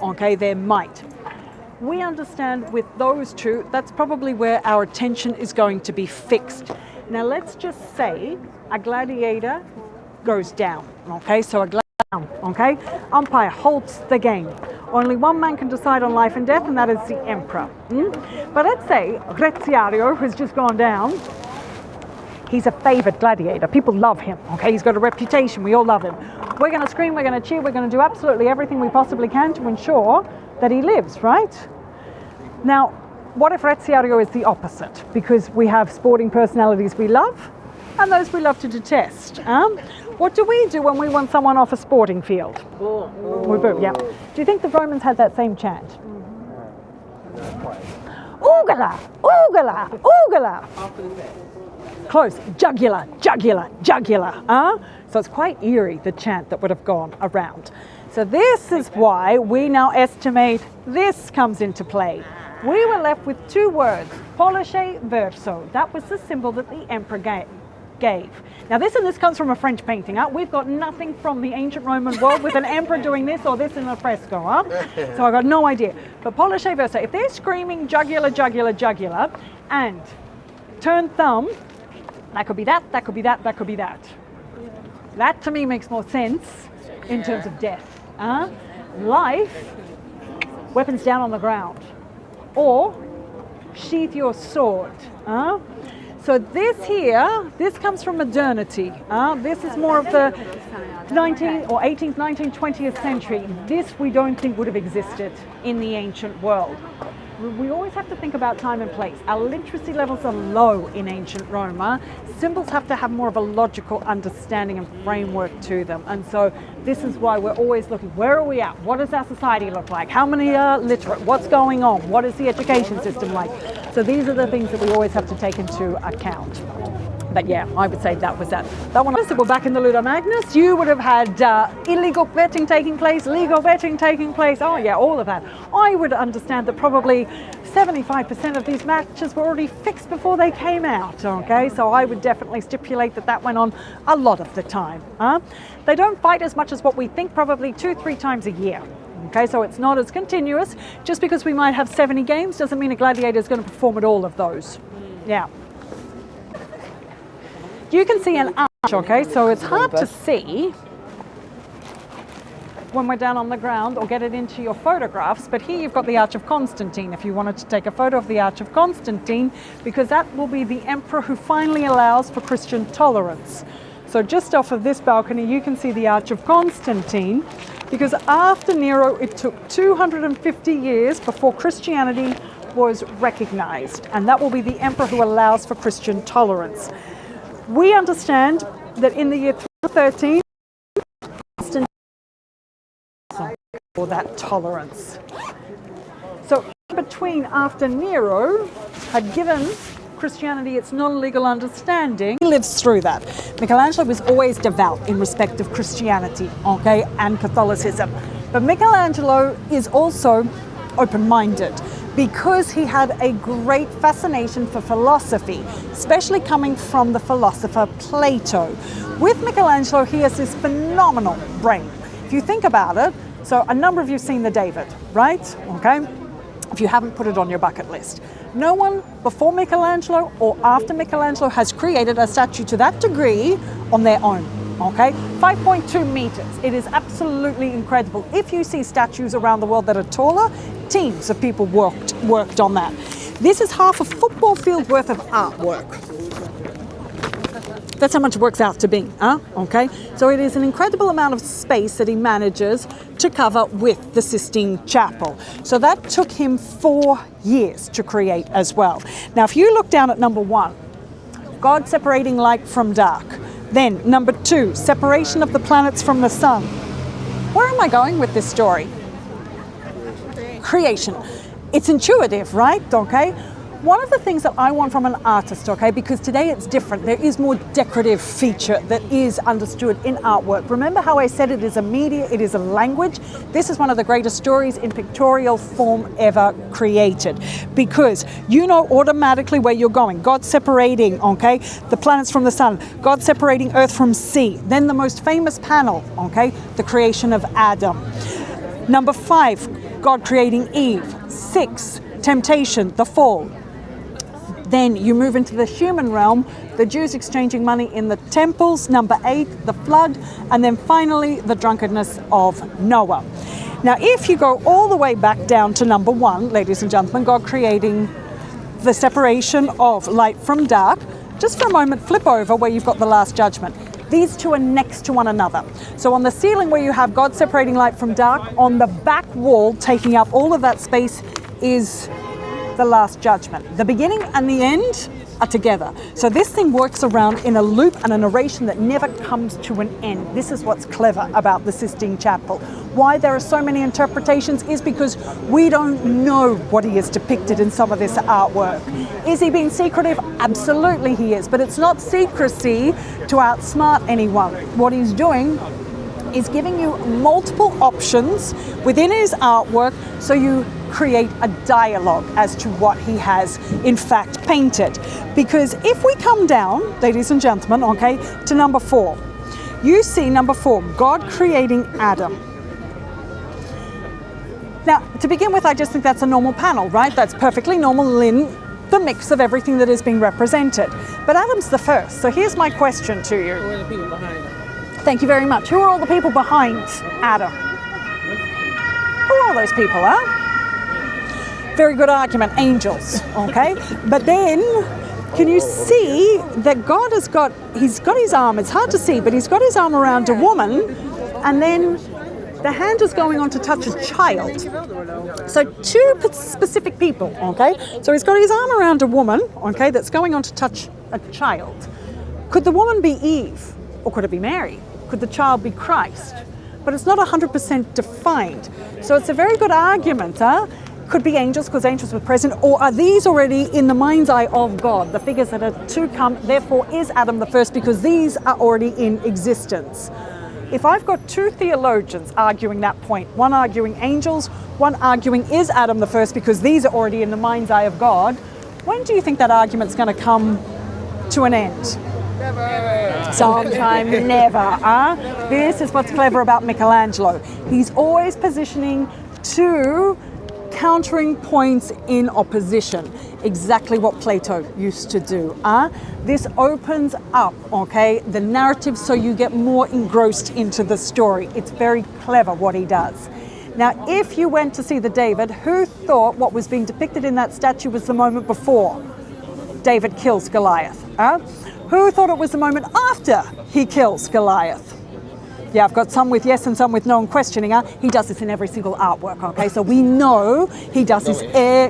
okay, their might. We understand with those two, that's probably where our attention is going to be fixed. Now let's just say a gladiator goes down, okay? So a gladiator, okay? Umpire holds the game. Only one man can decide on life and death, and that is the emperor. But let's say Greziario, who's just gone down, he's a favored gladiator. People love him, okay? He's got a reputation. We all love him. We're going to scream, we're going to cheer, we're going to do absolutely everything we possibly can to ensure that he lives, right? Now, what if Reziario is the opposite? Because we have sporting personalities we love and those we love to detest. What do we do when we want someone off a sporting field? We boo, yeah. Do you think the Romans had that same chant? Oogala, oogala, oogala. Close. Jugular, jugular, jugular. So it's quite eerie, the chant that would have gone around. So this is why we now estimate this comes into play. We were left with two words, pollice verso. That was the symbol that the emperor gave. Now this comes from a French painting. We've got nothing from the ancient Roman world with an emperor doing this or this in a fresco. So I've got no idea. But pollice verso, if they're screaming jugular, jugular, jugular, and turn thumb, that could be that, that could be that, that could be that. That to me makes more sense in terms of death. Life, weapons down on the ground. Or sheath your sword. So this here, this comes from modernity. This is more of the 19th or 18th, 19th, 20th century. This we don't think would have existed in the ancient world. We always have to think about time and place. Our literacy levels are low in ancient Rome. Symbols have to have more of a logical understanding and framework to them. And so this is why we're always looking, where are we at? What does our society look like? How many are literate? What's going on? What is the education system like? So these are the things that we always have to take into account. But yeah, I would say that was that. That one. So we're back in the Ludo Magnus. You would have had illegal betting taking place, legal betting taking place. Oh yeah, all of that. I would understand that probably 75% of these matches were already fixed before they came out. Okay, so I would definitely stipulate that that went on a lot of the time. They don't fight as much as what we think, probably 2-3 times a year. Okay, so it's not as continuous. Just because we might have 70 games doesn't mean a gladiator is going to perform at all of those. Yeah. You can see an arch, okay, so it's hard to see when we're down on the ground or get it into your photographs, but here you've got the Arch of Constantine if you wanted to take a photo of the Arch of Constantine, because that will be the emperor who finally allows for Christian tolerance. So just off of this balcony you can see the Arch of Constantine, because after Nero it took 250 years before Christianity was recognized, and that will be the emperor who allows for Christian tolerance. We understand that in the year 13, Constantine for that tolerance. So in between, after Nero had given Christianity its non-legal understanding, he lives through that. Michelangelo was always devout in respect of Christianity, okay, and Catholicism. But Michelangelo is also open-minded, because he had a great fascination for philosophy, especially coming from the philosopher Plato. With Michelangelo, he has this phenomenal brain. If you think about it, so a number of you have seen the David, right? Okay. If you haven't, put it on your bucket list. No one before Michelangelo or after Michelangelo has created a statue to that degree on their own. Okay, 5.2 meters. It is absolutely incredible. If you see statues around the world that are taller, teams of people worked on that. This is half a football field worth of artwork. That's how much it works out to be, okay? So it is an incredible amount of space that he manages to cover with the Sistine Chapel. So that took him 4 years to create as well. Now, if you look down at number 1, God separating light from dark. Then number 2, separation of the planets from the sun. Where am I going with this story? Creation. It's intuitive, right? Okay. One of the things that I want from an artist, okay, because today it's different. There is more decorative feature that is understood in artwork. Remember how I said it is a media, it is a language? This is one of the greatest stories in pictorial form ever created, because you know automatically where you're going. God separating, okay, the planets from the sun. God separating earth from sea. Then the most famous panel, okay, the creation of Adam. Number 5, God creating Eve. 6, temptation, the fall. Then you move into the human realm, the Jews exchanging money in the temples. Number 8, the flood. And then finally, the drunkenness of Noah. Now, if you go all the way back down to number 1, ladies and gentlemen, God creating the separation of light from dark. Just for a moment, flip over where you've got the Last Judgment. These two are next to one another. So on the ceiling where you have God separating light from dark, on the back wall, taking up all of that space, is the Last Judgment. The beginning and the end are together. So this thing works around in a loop and a narration that never comes to an end. This is what's clever about the Sistine Chapel. Why there are so many interpretations is because we don't know what he is depicted in some of this artwork. Is he being secretive? Absolutely he is, but it's not secrecy to outsmart anyone. What he's doing is giving you multiple options within his artwork, so you create a dialogue as to what he has in fact painted. Because if we come down, ladies and gentlemen, okay, to number 4, you see number 4, God creating Adam. Now, to begin with, I just think that's a normal panel, right? That's perfectly normal in the mix of everything that is being represented. But Adam's the first, so here's my question to you. Who are the people behind him? Thank you very much. Who are all the people behind Adam? Who are all those people, huh? Very good argument, angels, okay? But then, can you see that God has got, he's got his arm, it's hard to see, but he's got his arm around a woman, and then the hand is going on to touch a child. So 2 specific people, okay? So he's got his arm around a woman, okay, that's going on to touch a child. Could the woman be Eve? Or could it be Mary? Could the child be Christ? But it's not 100% defined. So it's a very good argument, huh? could be angels because angels were present, or are these already in the mind's eye of God, the figures that are to come? Therefore, is Adam the first because these are already in existence? If I've got two theologians arguing that point, one arguing angels, one arguing is Adam the first because these are already in the mind's eye of God, when do you think that argument's going to come to an end? Never. Sometime never. This is what's clever about Michelangelo. He's always positioning two countering points in opposition. Exactly what Plato used to do. This opens up, okay, the narrative so you get more engrossed into the story. It's very clever what he does. Now, if you went to see the David, who thought what was being depicted in that statue was the moment before David kills Goliath? Who thought it was the moment after he kills Goliath? Yeah, I've got some with yes and some with no and questioning. He does this in every single artwork, okay? So we know he does this. Yeah.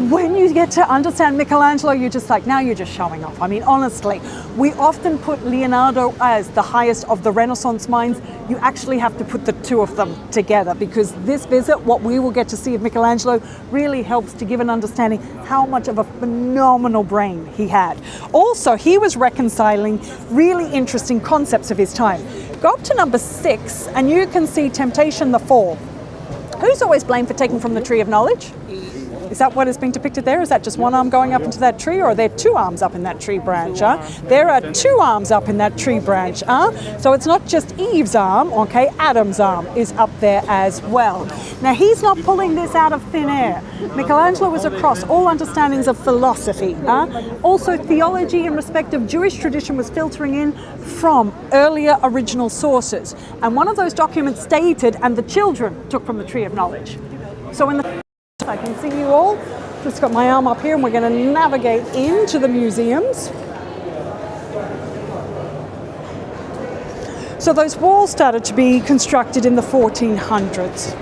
When you get to understand Michelangelo, you're just like, now you're just showing off. I mean, honestly, we often put Leonardo as the highest of the Renaissance minds. You actually have to put the two of them together because this visit, what we will get to see of Michelangelo, really helps to give an understanding how much of a phenomenal brain he had. Also, he was reconciling really interesting concepts of his time. Go up to number 6 and you can see temptation, the fall. Who's always blamed for taking from the tree of knowledge? Is that what is being depicted there? Is that just one arm going up into that tree, or are there two arms up in that tree branch? There are two arms up in that tree branch. So it's not just Eve's arm, okay? Adam's arm is up there as well. Now, he's not pulling this out of thin air. Michelangelo was across all understandings of philosophy. Also, theology in respect of Jewish tradition was filtering in from earlier original sources. And one of those documents stated, and the children took from the tree of knowledge. So in the I can see you all. Just got my arm up here and we're going to navigate into the museums. So those walls started to be constructed in the 1400s.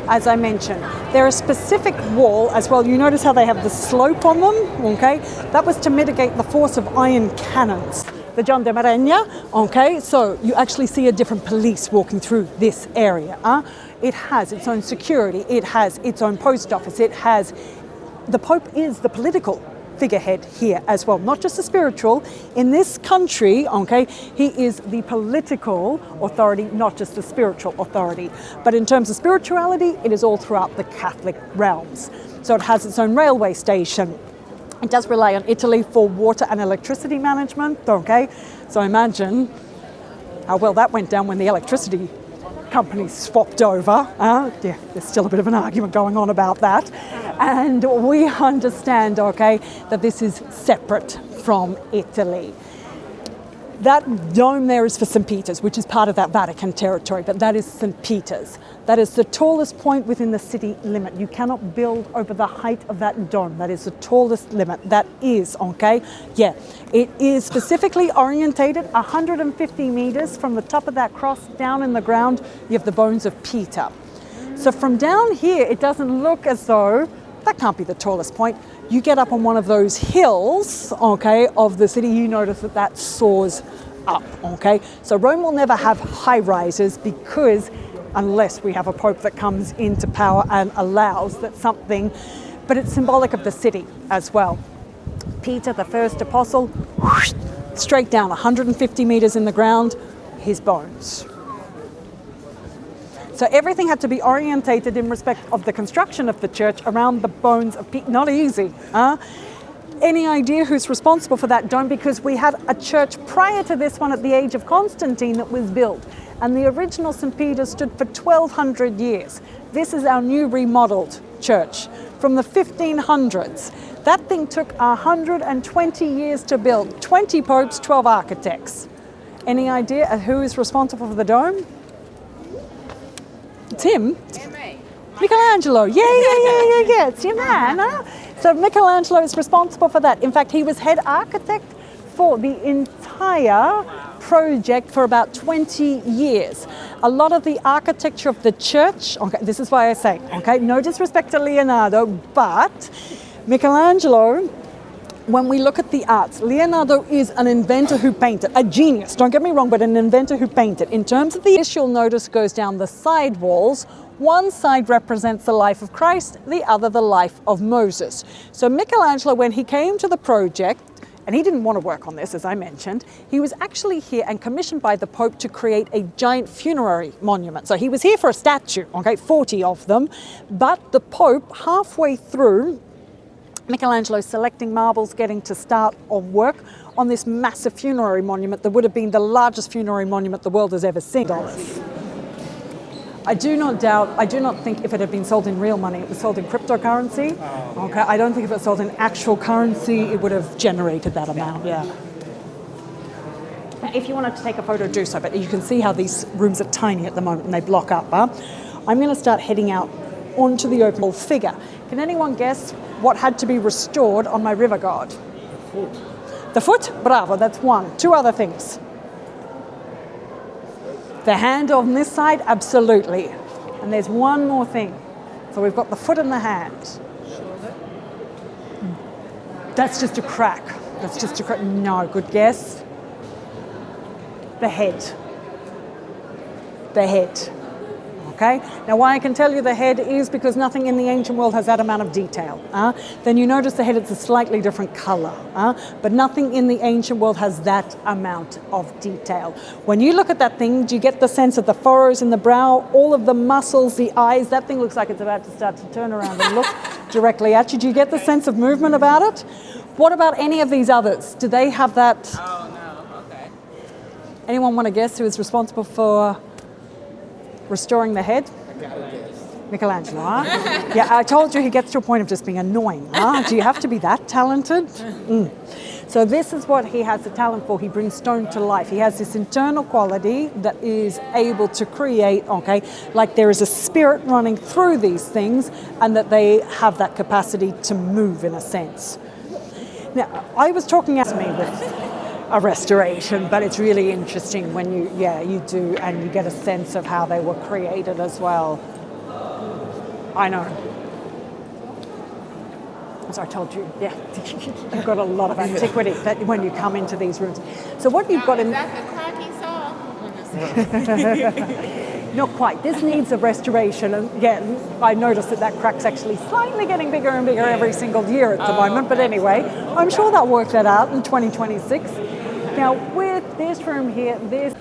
As I mentioned, they're a specific wall as well. You notice how they have the slope on them, okay? That was to mitigate the force of iron cannons. The John de Marenya, okay? So you actually see a different police walking through this area. It has its own security, it has its own post office, it has, the Pope is the political figurehead here as well, not just the spiritual. In this country, okay, he is the political authority, not just the spiritual authority. But in terms of spirituality, it is all throughout the Catholic realms. So it has its own railway station. It does rely on Italy for water and electricity management, okay? So imagine how well that went down when the electricity companies swapped over. Yeah, there's still a bit of an argument going on about that. And we understand, okay, that this is separate from Italy. That dome there is for St. Peter's, which is part of that Vatican territory, but that is St. Peter's. That is the tallest point within the city limit. You cannot build over the height of that dome. That is the tallest limit. That is, okay? Yeah, it is specifically orientated 150 meters from the top of that cross down in the ground. You have the bones of Peter. So from down here, it doesn't look as though that can't be the tallest point. You get up on one of those hills, okay, of the city, you notice that that soars up, okay? So Rome will never have high rises because unless we have a pope that comes into power and allows that something, but it's symbolic of the city as well. Peter, the first apostle, whoosh, straight down 150 meters in the ground, his bones. So everything had to be orientated in respect of the construction of the church around the bones of Peter. Not easy. Any idea who's responsible for that dome? Because we had a church prior to this one at the age of Constantine that was built. And the original St. Peter stood for 1,200 years. This is our new remodeled church from the 1500s. That thing took 120 years to build. 20 popes, 12 architects. Any idea who is responsible for the dome? It's him. Michelangelo. Yeah. It's your man, huh? So Michelangelo is responsible for that. In fact, he was head architect for the entire project for about 20 years. A lot of the architecture of the church, okay, this is why I say, okay, no disrespect to Leonardo, but Michelangelo, when we look at the arts, Leonardo is an inventor who painted, a genius, don't get me wrong, but an inventor who painted. In terms of the issue, you'll notice goes down the side walls, One side represents the life of Christ, the other the life of Moses. So Michelangelo, when he came to the project, and he didn't want to work on this, as I mentioned, he was actually here and commissioned by the Pope to create a giant funerary monument. So he was here for a statue, okay, 40 of them, but the Pope, halfway through, Michelangelo selecting marbles, getting to start on work on this massive funerary monument that would have been the largest funerary monument the world has ever seen. I do not think if it had been sold in real money, it was sold in cryptocurrency. Okay, I don't think if it was sold in actual currency, it would have generated that amount, yeah. If you wanted to take a photo, do so, but you can see how these rooms are tiny at the moment and they block up. I'm going to start heading out onto the open figure. Can anyone guess what had to be restored on my river god? The foot. The foot? Bravo, that's one. Two other things. The hand on this side, absolutely. And there's one more thing. So we've got the foot and the hand. That's just a crack. That's just a crack. No, good guess. The head. The head. Okay? Now why I can tell you the head is because nothing in the ancient world has that amount of detail. Then you notice the head, it's a slightly different color. But nothing in the ancient world has that amount of detail. When you look at that thing, do you get the sense of the furrows in the brow, all of the muscles, the eyes? That thing looks like it's about to start to turn around and look directly at you. Do you get the sense of movement about it? What about any of these others? Do they have that? Oh, no. Okay. Anyone want to guess who is responsible for restoring the head? Michelangelo, huh? Yeah, I told you he gets to a point of just being annoying, huh? Do you have to be that talented? So this is what he has the talent for. He brings stone to life. He has this internal quality that is able to create, okay, like there is a spirit running through these things and that they have that capacity to move in a sense. Now, I was talking at me with a restoration, but it's really interesting when you do, and you get a sense of how they were created as well. I know. As I told you, yeah, you've got a lot of antiquity that when you come into these rooms. So what you've got in... Is that the crack he saw? Not quite. This needs a restoration. And yeah, I noticed that crack's actually slightly getting bigger and bigger every single year at the moment. But anyway, I'm sure they'll work that out in 2026. Now, with this room here, this